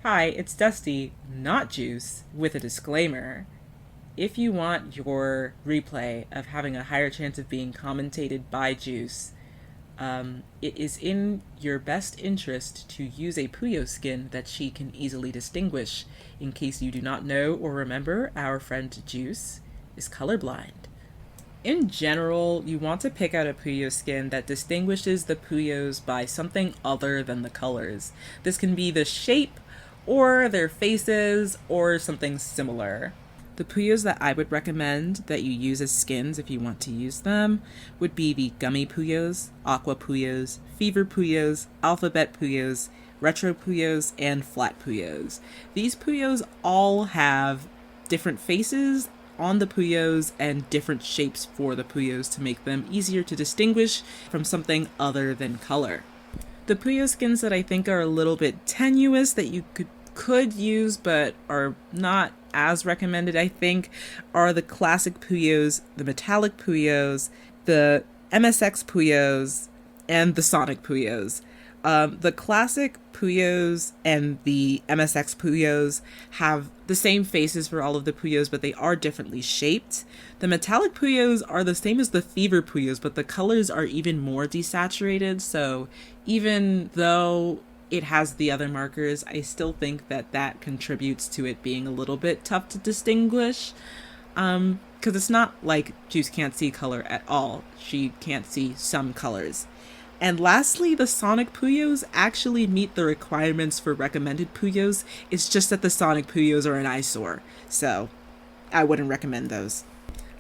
Hi, it's Dusty, not Juice, with a disclaimer. If you want your replay of having a higher chance of being commentated by Juice, it is in your best interest to use a Puyo skin that she can easily distinguish. In case you do not know or remember, our friend Juice is colorblind. In general, you want to pick out a Puyo skin that distinguishes the Puyos by something other than the colors. This can be the shape, or their faces, or something similar. The Puyos that I would recommend that you use as skins if you want to use them would be the Gummy Puyos, Aqua Puyos, Fever Puyos, Alphabet Puyos, Retro Puyos, and Flat Puyos. These Puyos all have different faces on the Puyos and different shapes for the Puyos to make them easier to distinguish from something other than color. The Puyo skins that I think are a little bit tenuous that you could use but are not as recommended, I think, are the classic Puyos, the metallic Puyos, the MSX Puyos, and the Sonic Puyos. The classic Puyos and the MSX Puyos have the same faces for all of the Puyos, but they are differently shaped. The metallic Puyos are the same as the Fever Puyos, but the colors are even more desaturated, so even though it has the other markers, I still think that contributes to it being a little bit tough to distinguish. Because it's not like Juice can't see color at all. She can't see some colors. And lastly, the Sonic Puyos actually meet the requirements for recommended Puyos. It's just that the Sonic Puyos are an eyesore, so I wouldn't recommend those.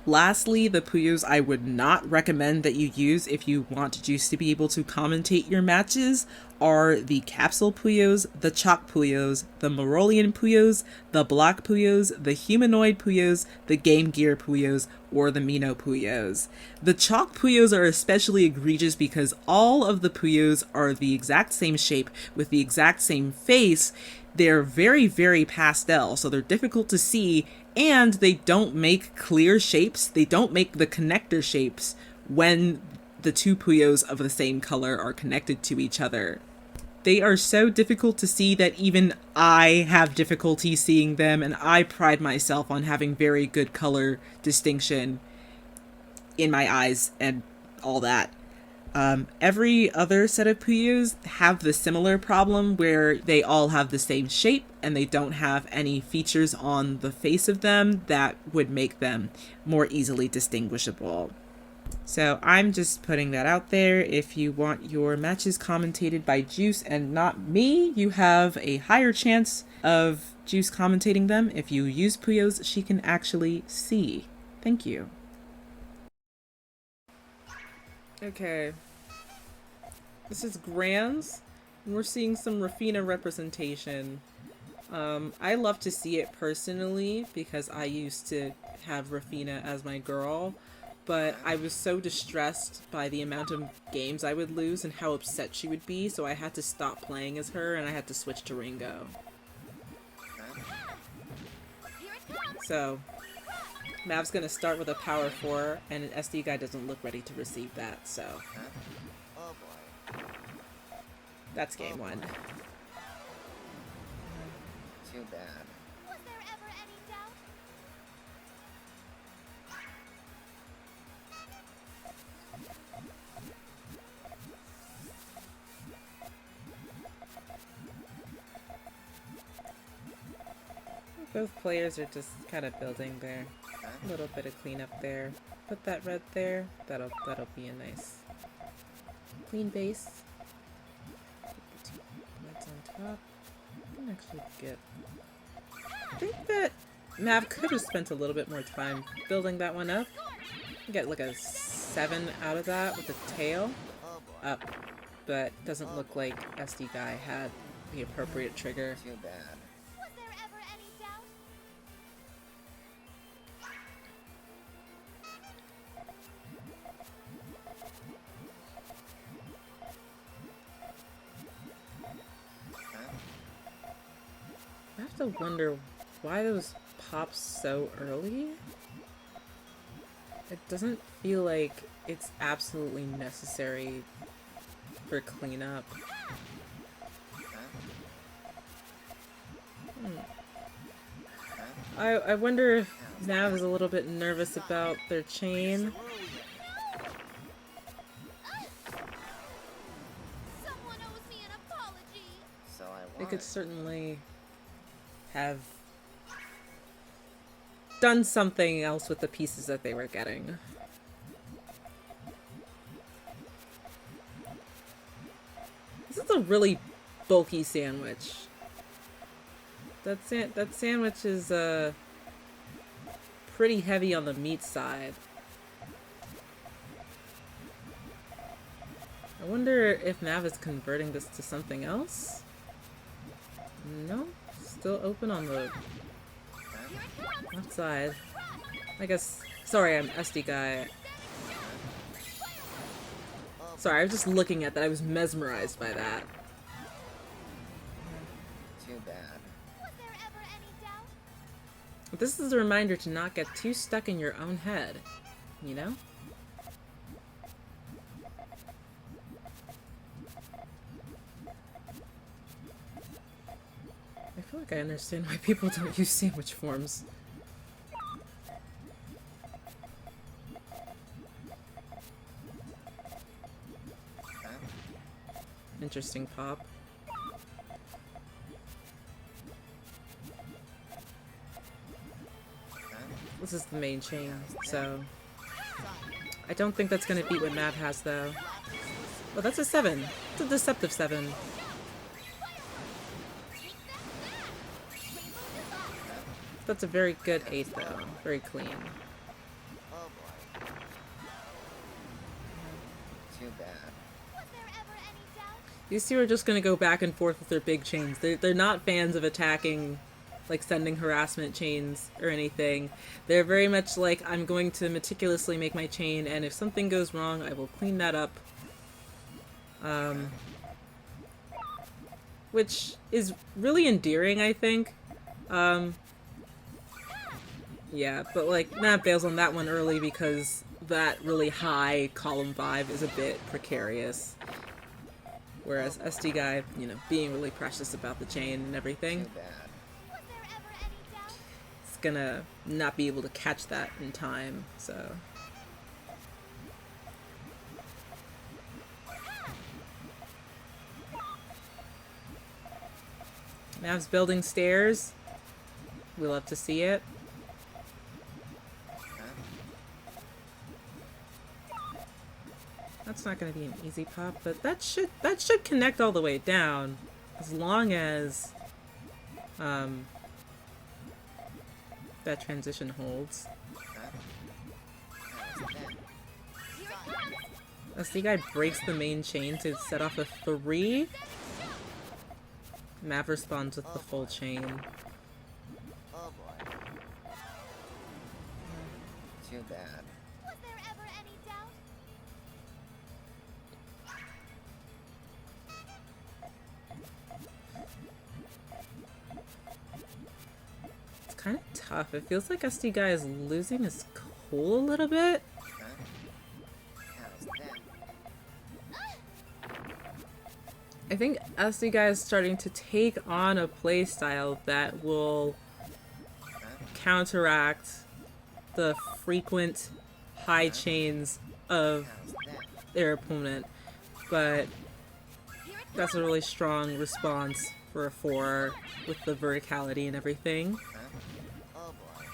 Lastly, the Puyos I would not recommend that you use if you want Juice to be able to commentate your matches are the Capsule Puyos, the Chalk Puyos, the Morolean Puyos, the Block Puyos, the Humanoid Puyos, the Game Gear Puyos, or the Mino Puyos. The Chalk Puyos are especially egregious because all of the Puyos are the exact same shape with the exact same face. They're very, very pastel, so they're difficult to see, and they don't make clear shapes. They don't make the connector shapes when the two Puyos of the same color are connected to each other. They are so difficult to see that even I have difficulty seeing them, and I pride myself on having very good color distinction in my eyes and all that. Every other set of Puyos have the similar problem where they all have the same shape and they don't have any features on the face of them that would make them more easily distinguishable. So I'm just putting that out there. If you want your matches commentated by Juice and not me, you have a higher chance of Juice commentating them if you use Puyos she can actually see. Thank you. Okay. This is Grands, and we're seeing some Raffina representation. I love to see it personally because I used to have Raffina as my girl, but I was so distressed by the amount of games I would lose and how upset she would be, so I had to stop playing as her and I had to switch to Ringo. So, Mav's gonna start with a power 4, and an SDGuy doesn't look ready to receive that, so that's game 1. Too bad. Was there ever any doubt? Both players are just kind of building there. A little bit of cleanup there. Put that red there. That'll be a nice clean base. Put the 2 reds on top. I can actually get. I think that Mav could have spent a little bit more time building that one up. Get like a 7 out of that with a tail up, but doesn't look like SDGuy had the appropriate trigger. Too bad. Was there ever any doubt? I have to wonder why those pops so early. It doesn't feel like it's absolutely necessary for cleanup. I wonder if Nav is a little bit nervous about their chain. Someone owes me an apology. So I They won. could certainly have done something else with the pieces that they were getting. This is a really bulky sandwich. That sandwich is pretty heavy on the meat side. I wonder if Nav is converting this to something else? No, still open on the left side. I guess, sorry, I'm SDGuy. Sorry, I was just looking at that. I was mesmerized by that. Too bad. Was there ever any doubt? This is a reminder to not get too stuck in your own head, you know? I feel like I understand why people don't use sandwich forms. Interesting pop. This is the main chain, so I don't think that's gonna beat what Mav has though. Oh, that's a 7. It's a deceptive 7. That's a very good 8 though. Very clean. Oh boy. Too bad. Was there ever any doubt? These two are just gonna go back and forth with their big chains. They're not fans of attacking, like sending harassment chains or anything. They're very much like, I'm going to meticulously make my chain, and if something goes wrong, I will clean that up. Which is really endearing, I think. Yeah, but like, Matt bails on that one early because that really high column 5 is a bit precarious. Whereas SDGuy, you know, being really precious about the chain and everything, Too bad. Was there ever any doubt? it's gonna not be able to catch that in time, so. Mav's building stairs. We love to see it. That's not going to be an easy pop, but that should connect all the way down, as long as that transition holds. SD guy breaks the main chain to set off a 3. Mav responds with the full chain. Oh boy. Too bad. Was there ever any doubt? It's kind of tough. It feels like SD guy is losing his cool a little bit. How's that? I think SD guy is starting to take on a playstyle that will counteract the frequent high chains of How's that? their opponent, but that's a really strong response for a 4 with the verticality and everything. Oh boy.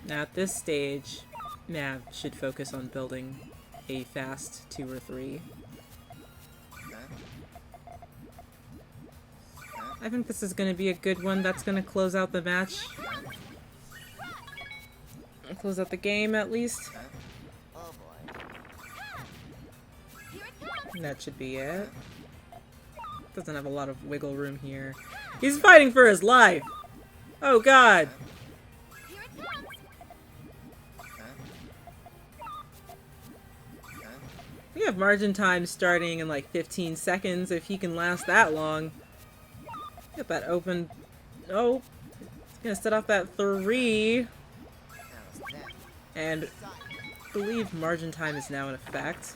Now at this stage, Nav should focus on building a fast 2 or 3. I think this is going to be a good one. That's going to close out the match. Close out the game, at least. Oh boy. And that should be it. Doesn't have a lot of wiggle room here. He's fighting for his life! Oh god! Here it comes. We have margin time starting in like 15 seconds if he can last that long. Get that open. Oh, he's gonna set off that 3. How's that? And I believe margin time is now in effect.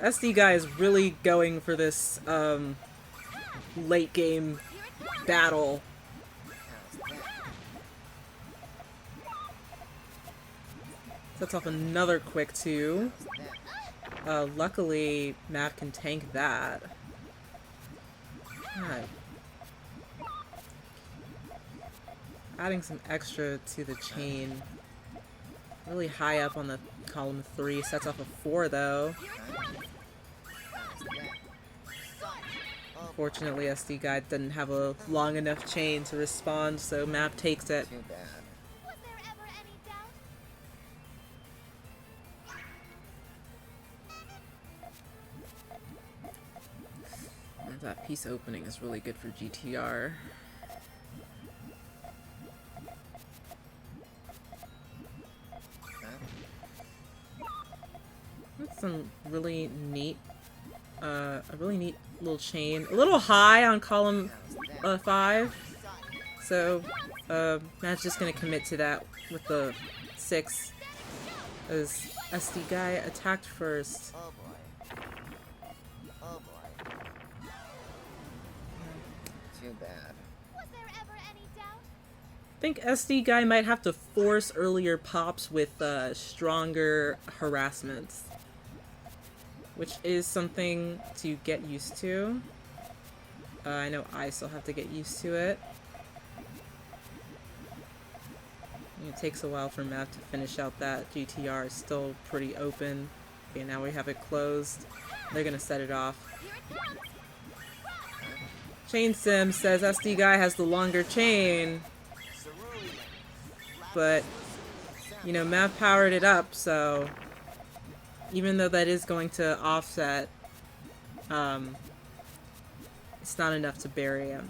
SD guy is really going for this late game battle. How's that? Sets off another quick 2. How's that? Luckily, Mav can tank that. God. Adding some extra to the chain. Really high up on the column 3. Sets off a 4 though. How's that? Oh, Fortunately, SDGuy didn't have a long enough chain to respond, so Mav takes it. too bad. Was there ever any doubt? That piece opening is really good for GTR. Huh? That's some really neat, a really neat little chain. A little high on column How's that? 5, so Matt's just gonna commit to that with the 6, as SDGuy attacked first. Oh boy. Oh boy. Too bad. Was there ever any doubt? I think SDGuy might have to force earlier pops with stronger harassments, which is something to get used to. I know I still have to get used to it. It takes a while for Mav to finish out that GTR. It's still pretty open. Okay, now we have it closed. They're gonna set it off. Here it comes! Chain Sim says SDGuy has the longer chain, but you know, Mav powered it up, so even though that is going to offset, it's not enough to bury him.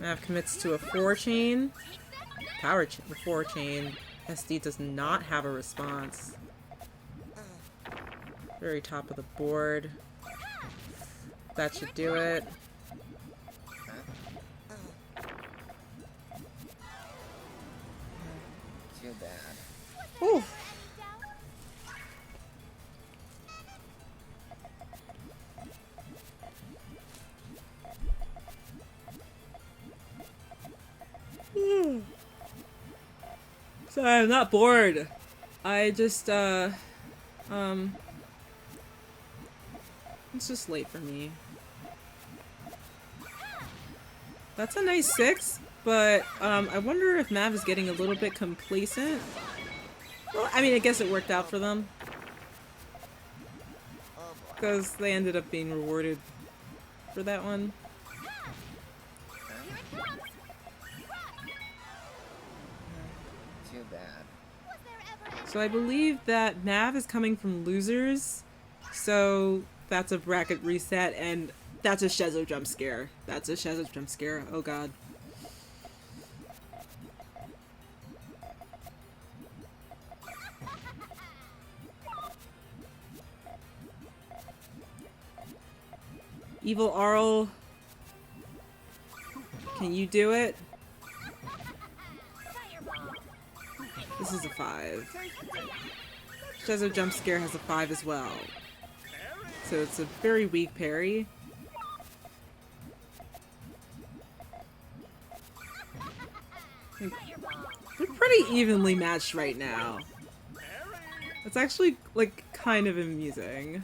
Mav commits to a 4 chain. Power chain, the 4 chain. SD does not have a response. Very top of the board. That should do it. Too bad. Ooh. Sorry, I'm not bored. I just, it's just late for me. That's a nice 6, but, I wonder if Mav is getting a little bit complacent. Well, I mean, I guess it worked out for them. Oh boy. Because they ended up being rewarded for that one. Too bad. Was there ever any So I believe that Mav is coming from losers, so that's a bracket reset, and that's a Schezo jump scare. That's a Schezo jump scare. Oh god. Evil Arle, can you do it? This is a 5. Schezo jump scare has a 5 as well. So it's a very weak parry. They're pretty evenly matched right now. It's actually, like, kind of amusing.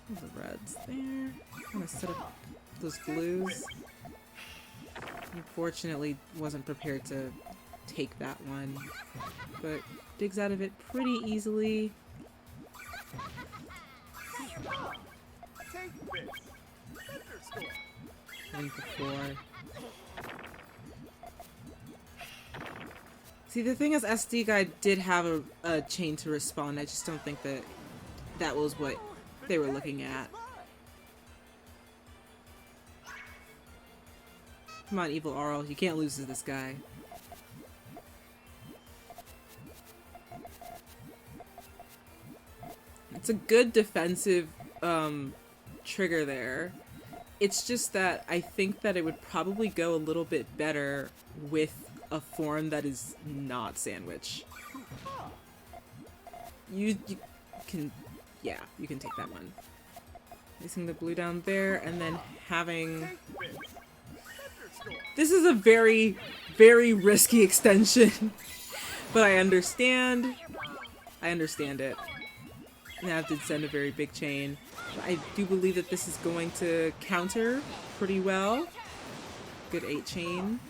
The reds there. I'm gonna set up those blues. Unfortunately, wasn't prepared to take that one, but digs out of it pretty easily. And before. See, the thing is, SDGuy did have a chain to respond. I just don't think that that was what they were looking at. Come on, Evil Arle, you can't lose to this guy. It's a good defensive trigger there. It's just that I think that it would probably go a little bit better with a form that is not sandwich. You can, yeah, you can take that one. Placing the blue down there, and then having... This is a very, very risky extension. But I understand. I understand it. Nav did send a very big chain. I do believe that this is going to counter pretty well. Good 8 chain.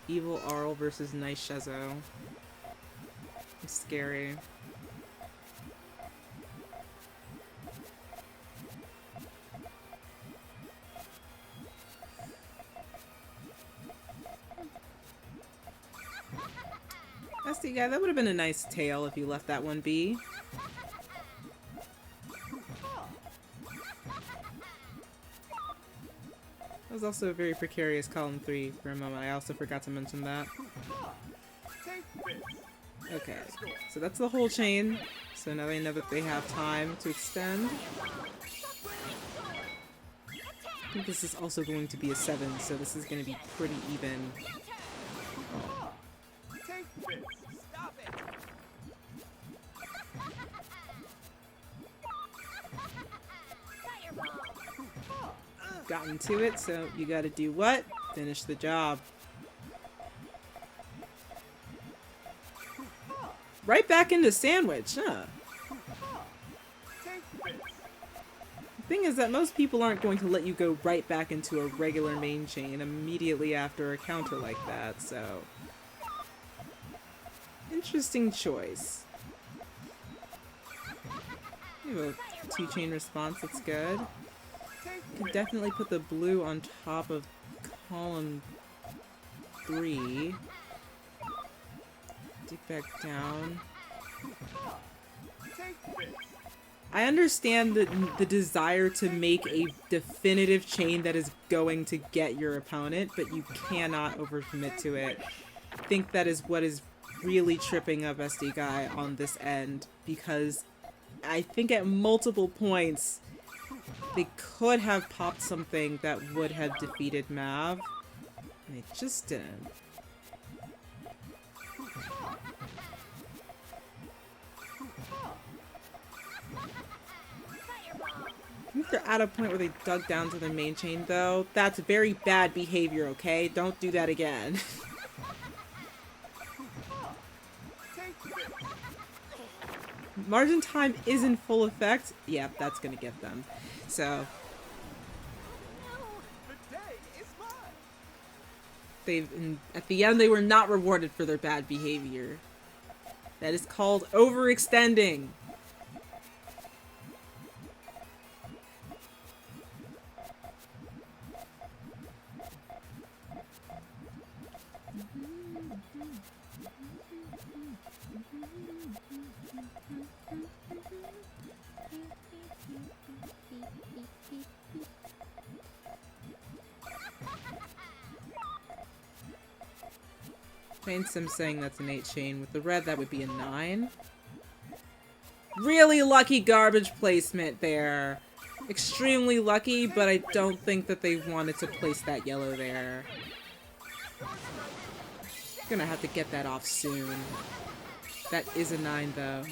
Evil Arle versus nice Schezo. It's scary. SDGuy, that would have been a nice tail if you left that one be. That was also a very precarious column 3 for a moment. I also forgot to mention that. Okay, so that's the whole chain. So now they know that they have time to extend. I think this is also going to be a 7, so this is going to be pretty even. Gotten to it, so you gotta do what? Finish the job. Right back into sandwich, huh? The thing is that most people aren't going to let you go right back into a regular main chain immediately after a counter like that, so... Interesting choice. You have a 2-chain response, that's good. Could definitely put the blue on top of column 3. Dig back down. I understand the desire to make a definitive chain that is going to get your opponent, but you cannot overcommit to it. I think that is what is really tripping up SDGuy on this end, because I think at multiple points they could have popped something that would have defeated Mav, and they just didn't. I think they're at a point where they dug down to the main chain, though. That's very bad behavior, okay? Don't do that again. Margin time is in full effect. Yep, that's gonna get them. So at the end they were not rewarded for their bad behavior. That is called overextending. Sim saying that's an 8 chain. With the red, that would be a 9. Really lucky garbage placement there. Extremely lucky, but I don't think that they wanted to place that yellow there. Gonna have to get that off soon. That is a 9, though.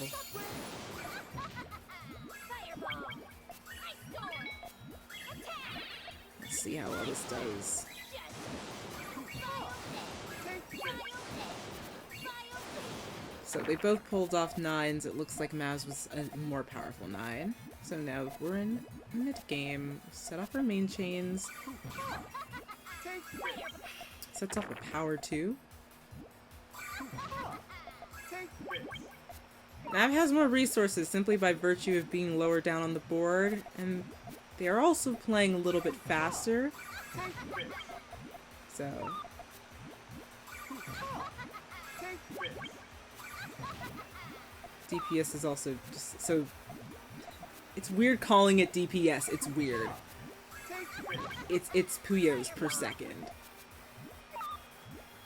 Let's see how well this does. So they both pulled off 9s. It looks like Mavs was a more powerful 9. So now we're in mid-game. Set off our main chains. Sets off a power 2. Mav has more resources simply by virtue of being lower down on the board, and they are also playing a little bit faster. So... DPS is also just so... It's weird calling it DPS. It's weird. It's Puyos per second.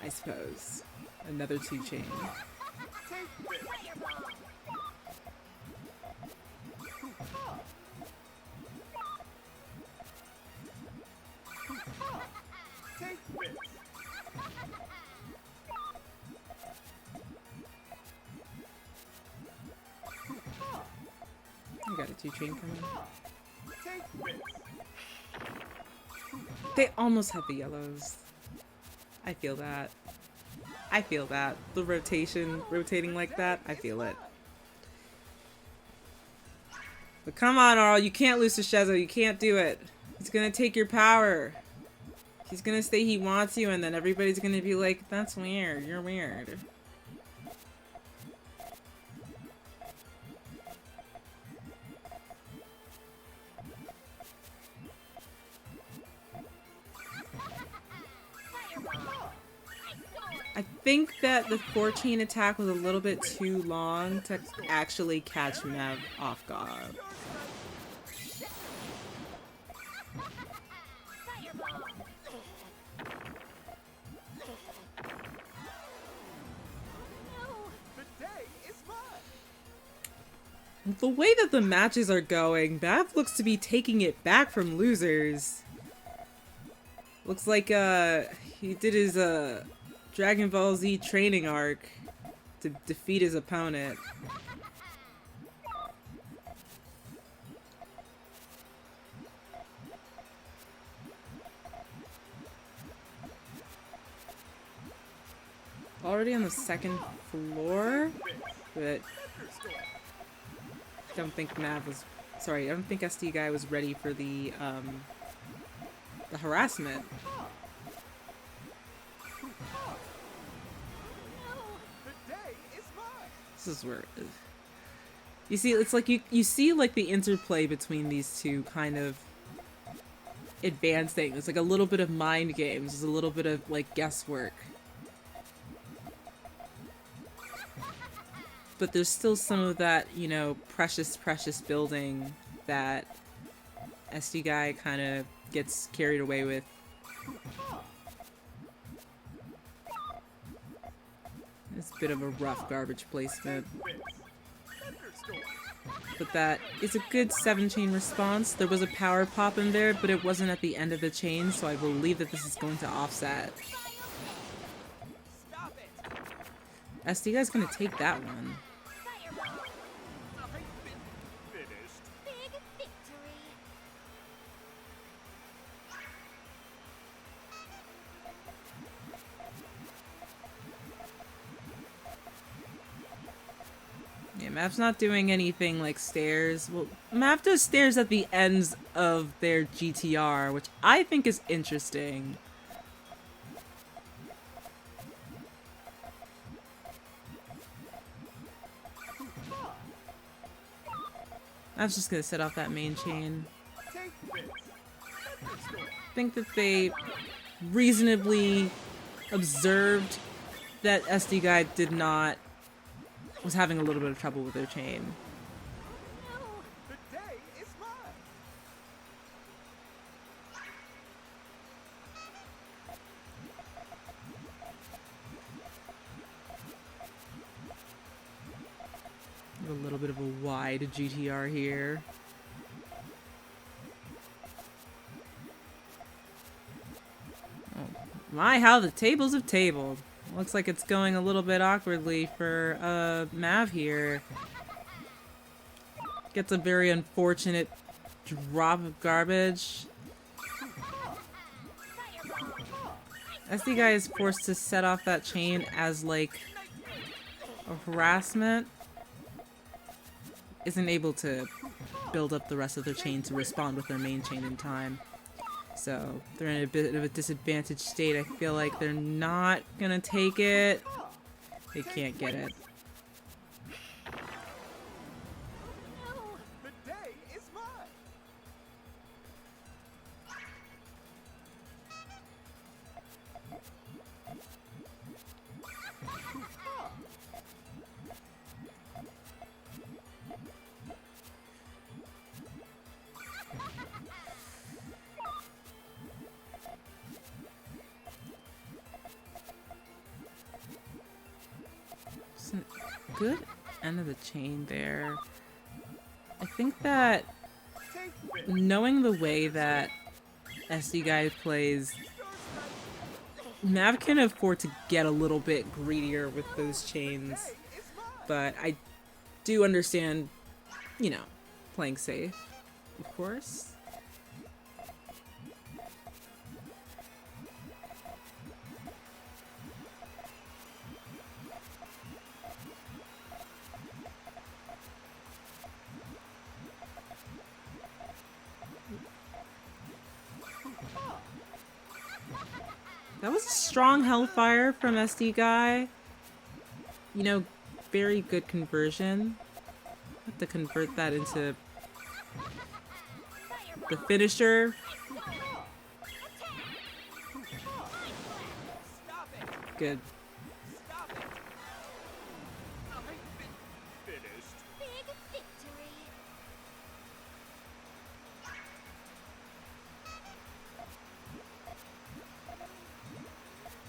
I suppose. Another 2 chain. 2 chain coming. They almost had the yellows. I feel that. I feel that. The rotating like that, I feel it. But come on, Arle, you can't lose to Schezo. You can't do it. He's gonna take your power. He's gonna say he wants you, and then everybody's gonna be like, that's weird. You're weird. I think that the 4-chain attack was a little bit too long to actually catch Mev off guard. The way that the matches are going, Mev looks to be taking it back from losers. Looks like he did his Dragon Ball Z training arc to defeat his opponent. Already on the 2nd floor, but I don't think Mav was, sorry, I don't think SDGuy was ready for the harassment. This is where you see, it's like you see like the interplay between these two kind of advanced things. It's like a little bit of mind games, there's a little bit of like guesswork. But there's still some of that, you know, precious building that SDGuy kind of gets carried away with. It's a bit of a rough garbage placement. But that is a good 7-chain response. There was a power pop in there, but it wasn't at the end of the chain, so I believe that this is going to offset. SDGuy's gonna take that one. Yeah, Mav's not doing anything like stairs. Well, Mav does stairs at the ends of their GTR, which I think is interesting. I was just gonna set off that main chain. I think that they reasonably observed that SDGuy was having a little bit of trouble with their chain. A little bit of a wide GTR here. Oh my, how the tables have tabled. Looks like it's going a little bit awkwardly for Mav here. Gets a very unfortunate drop of garbage. SDGuy is forced to set off that chain as like a harassment. Isn't able to build up the rest of their chain to respond with their main chain in time. So they're in a bit of a disadvantaged state. I feel like they're not gonna take it. They can't get it. Good end of the chain there. I think that knowing the way that SDGuy plays, Mav can afford to get a little bit greedier with those chains, but I do understand, you know, Playing safe, of course. That was a strong Hellfire from SDGuy. You know, very good conversion. Have to convert that into the finisher. Good. Big victory.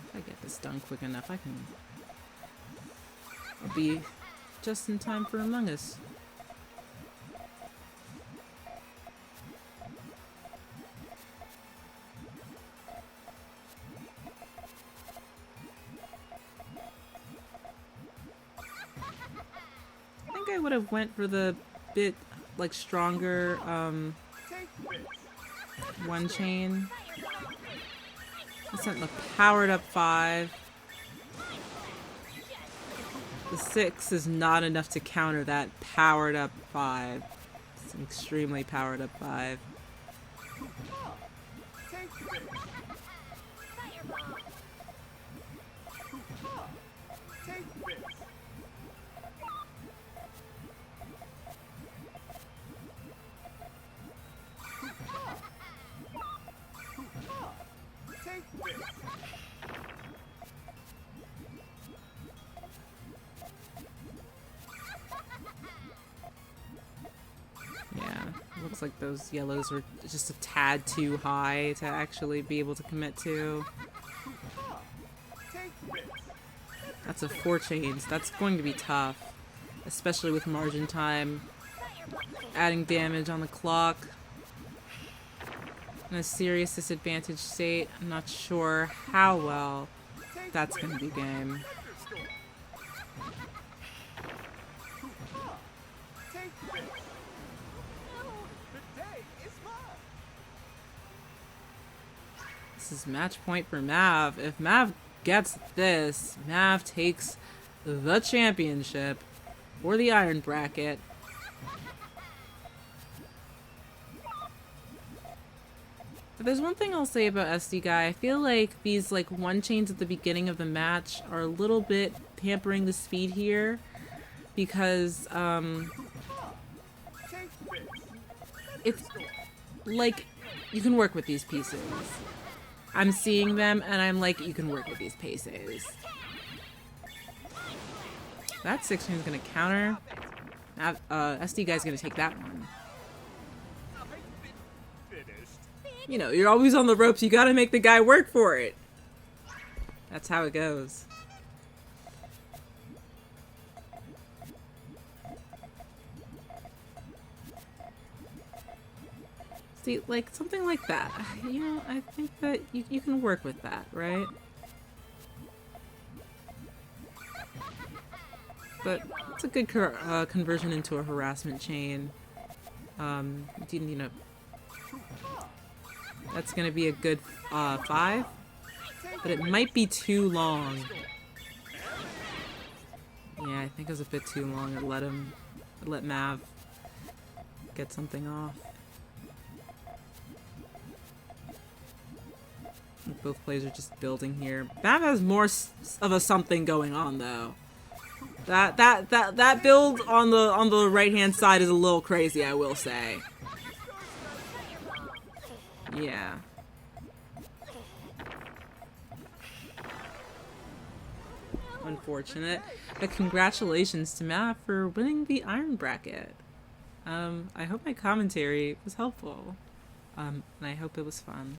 If I get this done quick enough, I'll be just in time for Among Us. I think I would have went for the bit like stronger one chain. I sent the powered up 5. The 6 is not enough to counter that powered up 5. It's an extremely powered up 5. Yeah, looks like those yellows are just a tad too high to actually be able to commit to. That's a 4 chains. That's going to be tough, especially with margin time. Adding damage on the clock. In a serious disadvantaged state. I'm not sure how well that's going to be game. This is match point for Mav. If Mav gets this, Mav takes the championship or the iron bracket. But there's one thing I'll say about SDGuy. I feel like these like one chains at the beginning of the match are a little bit hampering the speed here because it's like you can work with these pieces. I'm seeing them and I'm like, you can work with these pieces. That 6 chain is gonna counter. SDGuy's gonna take that one. You know, you're always on the ropes. You gotta make the guy work for it. That's how it goes. See, like, something like that. You know, I think that you can work with that, right? But it's a good conversion into a harassment chain. You know, that's gonna be a good 5, but it might be too long. Yeah, I think it was a bit too long. It let Mav get something off. Both players are just building here. Mav has more of a something going on though. That build on the right hand side is a little crazy, I will say. Yeah. Unfortunate. But congratulations to Matt for winning the iron bracket. I hope my commentary was helpful. And I hope it was fun.